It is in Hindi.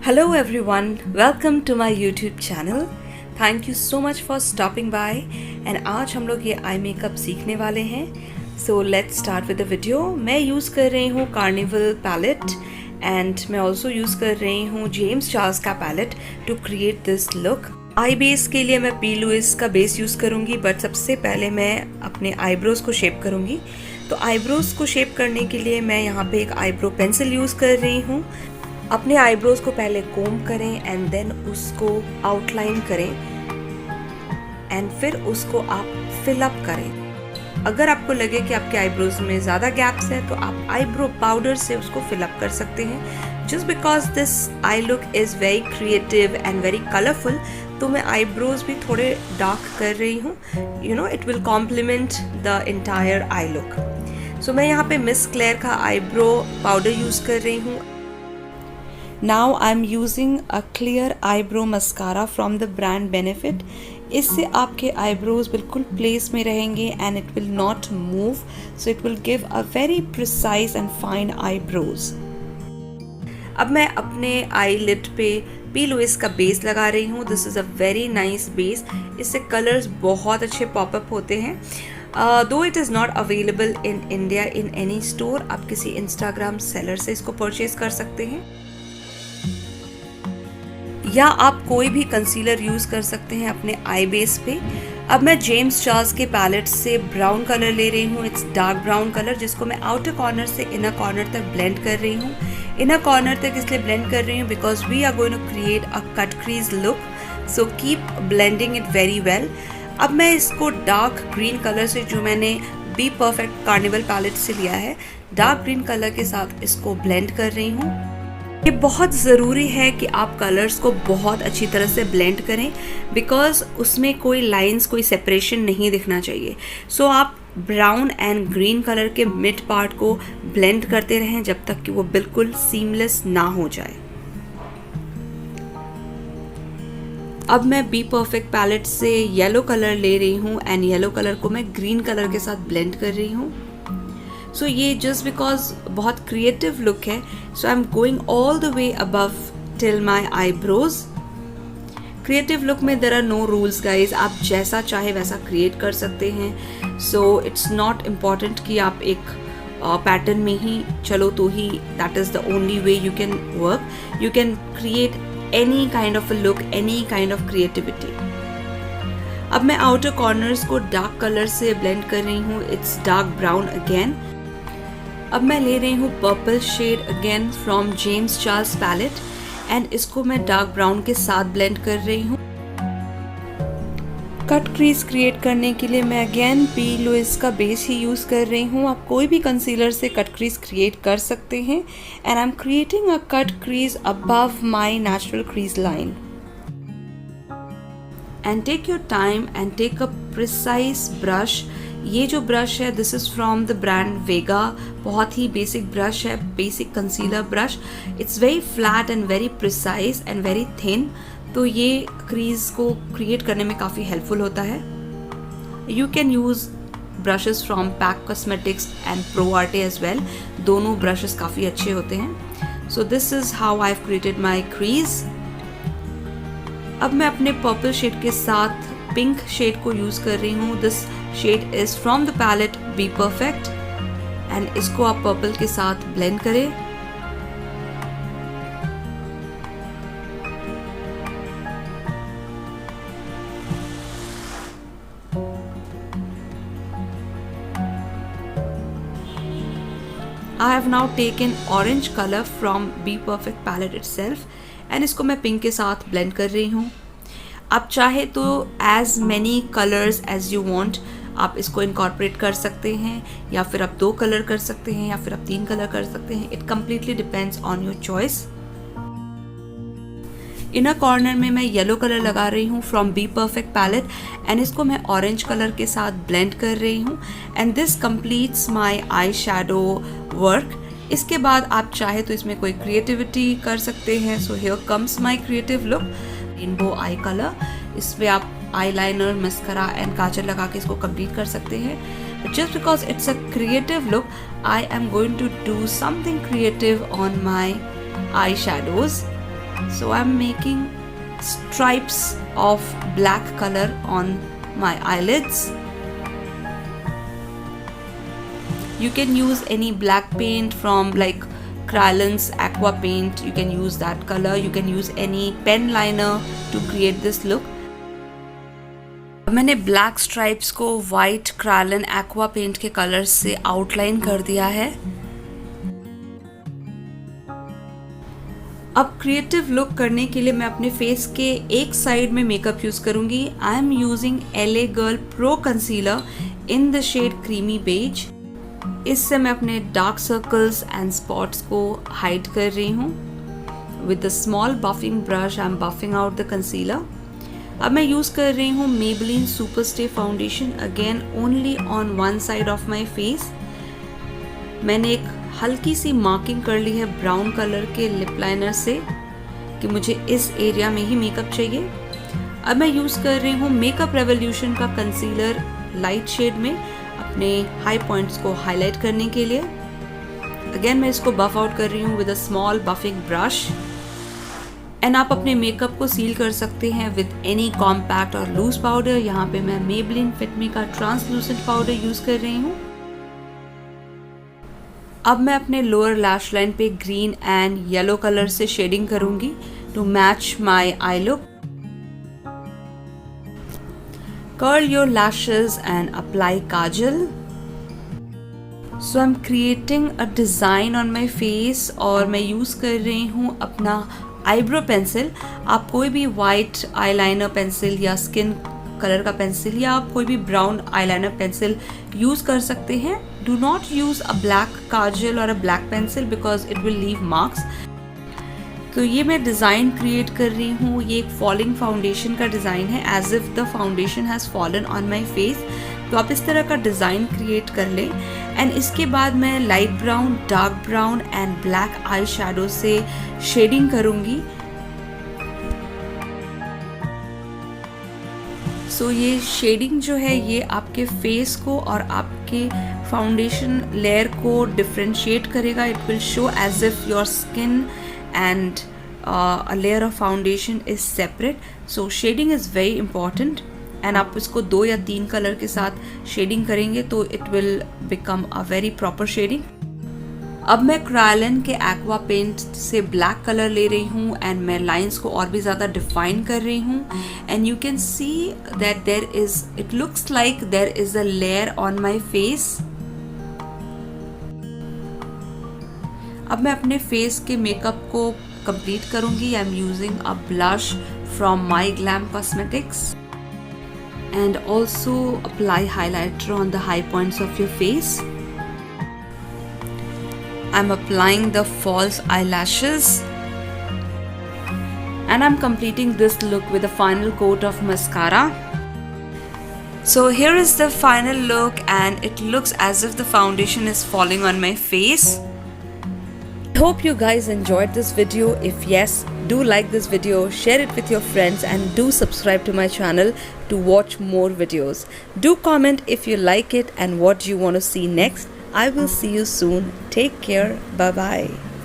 Hello everyone, welcome to my YouTube channel. Thank you so much for stopping by and आज हम लोग ये आई मेकअप सीखने वाले हैं. So let's start with the video. मैं यूज़ कर रही हूँ कार्निवल पैलेट एंड मैं ऑल्सो यूज़ कर रही हूँ जेम्स चार्ल्स का palette to create this look. Eye base के लिए मैं पी लुइस का बेस यूज़ करूँगी, बट सबसे पहले मैं अपने आईब्रोज़ को शेप करूँगी. तो आईब्रोज़ को शेप करने के लिए मैं यहाँ पे एक आईब्रो पेंसिल यूज़ कर रही हूँ. अपने आईब्रोज़ को पहले कोम करें एंड देन उसको आउटलाइन करें एंड फिर उसको आप फिल अप करें. अगर आपको लगे कि आपके आईब्रोज़ में ज़्यादा गैप्स है तो आप आईब्रो पाउडर से उसको फिल अप कर सकते हैं. Just because this eye look is very creative and very colourful, तो मैं आईब्रोज़ भी थोड़े डार्क कर रही हूँ. You know it will complement the entire eye look. So मैं यहाँ पे मिस क्लेयर का आईब्रो पाउडर यूज़ कर रही हूँ. Now I'm using a clear eyebrow mascara from the brand Benefit. इससे आपके eyebrows बिल्कुल place में रहेंगे and it will not move, so it will give a very precise and fine eyebrows. अब मैं अपने eyelid पे पी लुइस का बेस लगा रही हूँ. This is a very nice base. इससे कलर्स बहुत अच्छे पॉपअप होते हैं. दो it is not available in India in any store, आप किसी इंस्टाग्राम सेलर से इसको परचेज कर सकते हैं या आप कोई भी कंसीलर यूज़ कर सकते हैं अपने आई बेस पे. अब मैं जेम्स चार्ल्स के पैलेट से ब्राउन कलर ले रही हूँ. इट्स डार्क ब्राउन कलर, जिसको मैं आउटर कॉर्नर से इनर कॉर्नर तक ब्लेंड कर रही हूँ. इनर कॉर्नर तक इसलिए ब्लेंड कर रही हूँ because we are going to create a cut crease look, so keep blending it very well. अब मैं इसको डार्क ग्रीन कलर से, जो मैंने बी परफेक्ट कार्निवल पैलेट से लिया है, डार्क ग्रीन कलर के साथ इसको ब्लेंड कर रही हूँ. ये बहुत ज़रूरी है कि आप कलर्स को बहुत अच्छी तरह से ब्लेंड करें बिकॉज उसमें कोई लाइंस, कोई सेपरेशन नहीं दिखना चाहिए. सो आप ब्राउन एंड ग्रीन कलर के मिड पार्ट को ब्लेंड करते रहें जब तक कि वो बिल्कुल सीमलेस ना हो जाए. अब मैं बी परफेक्ट पैलेट से येलो कलर ले रही हूँ एंड येलो कलर को मैं ग्रीन कलर के साथ ब्लेंड कर रही हूँ. सो ये जस्ट बिकॉज बहुत क्रिएटिव लुक है, so I am going all the way above till my eyebrows. Creative look में there are no rules guys, आप जैसा चाहे वैसा क्रिएट कर सकते हैं. सो इट्स नॉट इम्पॉर्टेंट कि आप एक पैटर्न में ही चलो तो ही that is the only way you can work. You can create any kind of a look, any kind of creativity. अब मैं आउटर कॉर्नर्स को डार्क कलर से ब्लेंड कर रही हूँ. It's dark brown again. अब मैं ले रही हूँ purple shade again from James Charles palette and इसको मैं डार्क ब्राउन के साथ ब्लेंड कर रही हूँ. कट क्रीज क्रिएट करने के लिए मैं अगेन पी लुइस का बेस ही यूज़ कर रही हूँ. आप कोई भी कंसीलर से कट क्रीज क्रिएट कर सकते हैं and I am creating a cut crease above my natural crease line. And take your time and take a precise brush. ये जो ब्रश है this is from the brand Vega. बहुत ही बेसिक ब्रश है, basic concealer brush. It's very flat and very precise and very thin, तो ये क्रीज को क्रिएट करने में काफ़ी हेल्पफुल होता है. You can use brushes from PAC cosmetics and Pro Arte as well. दोनों ब्रशेस काफ़ी अच्छे होते हैं. So this is how I have created my crease. अब मैं अपने पर्पल शेड के साथ पिंक शेड को यूज़ कर रही हूँ. This shade is from the palette B perfect and इसको आप पर्पल के साथ ब्लेंड करें. I have now taken orange color from Be Perfect palette itself and इसको मैं पिंक के साथ ब्लेंड कर रही हूँ. आप चाहे तो as many colors as you want आप इसको इनकॉर्पोरेट कर सकते हैं, या फिर आप 2 कलर कर सकते हैं, या फिर आप 3 कलर कर सकते हैं. It completely depends on your choice. Inner corner में मैं येलो कलर लगा रही हूँ from B perfect palette and इसको मैं ऑरेंज कलर के साथ ब्लेंड कर रही हूँ and this completes my eye shadow work. इसके बाद आप चाहे तो इसमें कोई क्रिएटिविटी कर सकते हैं. So here comes my creative look. Rainbow eye colour, इसमें आप eye liner, mascara and kajal लगा के इसको कंप्लीट कर सकते हैं. But just because it's a creative look I am going to do something creative on my eye shadows. So I'm making stripes of black color on my eyelids. You can use any black paint from like Kryolan's aqua paint. You can use that color. You can use any pen liner to create this look. मैंने black stripes को white Kryolan aqua paint के कलर से outline कर दिया है. अब क्रिएटिव लुक करने के लिए मैं अपने फेस के एक साइड में मेकअप यूज करूंगी. I am using LA Girl Pro Concealer in the shade Creamy Beige. इससे मैं अपने डार्क सर्कल्स एंड स्पॉट्स को हाइड कर रही हूँ. With the small buffing brush I am buffing out the concealer. अब मैं यूज़ कर रही हूँ Maybelline super stay foundation, again only on one side of my face. मैंने एक हल्की सी मार्किंग कर ली है ब्राउन कलर के लिप लाइनर से कि मुझे इस एरिया में ही मेकअप चाहिए. अब मैं यूज़ कर रही हूँ मेकअप रेवोल्यूशन का कंसीलर लाइट शेड में अपने हाई पॉइंट्स को हाईलाइट करने के लिए. अगेन मैं इसको बफ आउट कर रही हूँ with a small buffing brush. And आप अपने मेकअप को सील कर सकते हैं विद एनी कॉम्पैक्ट और लूज पाउडर. यहाँ पे मैं Maybelline Fit Me का ट्रांसलूसेंट पाउडर यूज कर रही हूँ. अब मैं अपने लोअर लैश लाइन पे ग्रीन एंड येलो कलर से शेडिंग करूंगी to match my eye look. Curl your lashes and apply kajal. So I'm creating a design on my face और मैं यूज़ कर रही हूँ अपना आईब्रो पेंसिल. आप कोई भी वाइट आईलाइनर पेंसिल या स्किन कलर का पेंसिल या आप कोई भी ब्राउन आईलाइनर पेंसिल यूज़ कर सकते हैं. Do not use a black kajal और a black pencil because it will leave marks. तो ये मैं डिज़ाइन क्रिएट कर रही हूँ. ये एक फॉलिंग फाउंडेशन का डिज़ाइन है, as if the foundation has fallen on my face. तो आप इस तरह का डिज़ाइन क्रिएट कर लें. एंड इसके बाद मैं light brown, dark brown and black eye shadow से शेडिंग करूँगी. सो ये शेडिंग जो है ये आपके फेस को और आपके फाउंडेशन लेयर को डिफ्रेंशिएट करेगा. It will show as if your skin and a layer of foundation is separate. So shading is very important and आप इसको 2 या 3 कलर के साथ शेडिंग करेंगे तो it will become a very proper shading. अब मैं Kryolan के aqua paint से black कलर ले रही हूँ एंड मैं लाइंस को और भी ज़्यादा डिफाइन कर रही हूँ. and you can see that it looks like there is a layer on my face. अब मैं अपने फेस के मेकअप को कंप्लीट करूंगी. I am using a blush from my glam cosmetics and also apply highlighter on the high points of your face. I am applying the false eye lashes and I am completing this look with a final coat of mascara. So here is the final look and it looks as if the foundation is falling on my face. Hope you guys enjoyed this video. If yes, do like this video, share it with your friends and do subscribe to my channel to watch more videos. Do comment if you like it and what you want to see next. I will see you soon. Take care. Bye bye.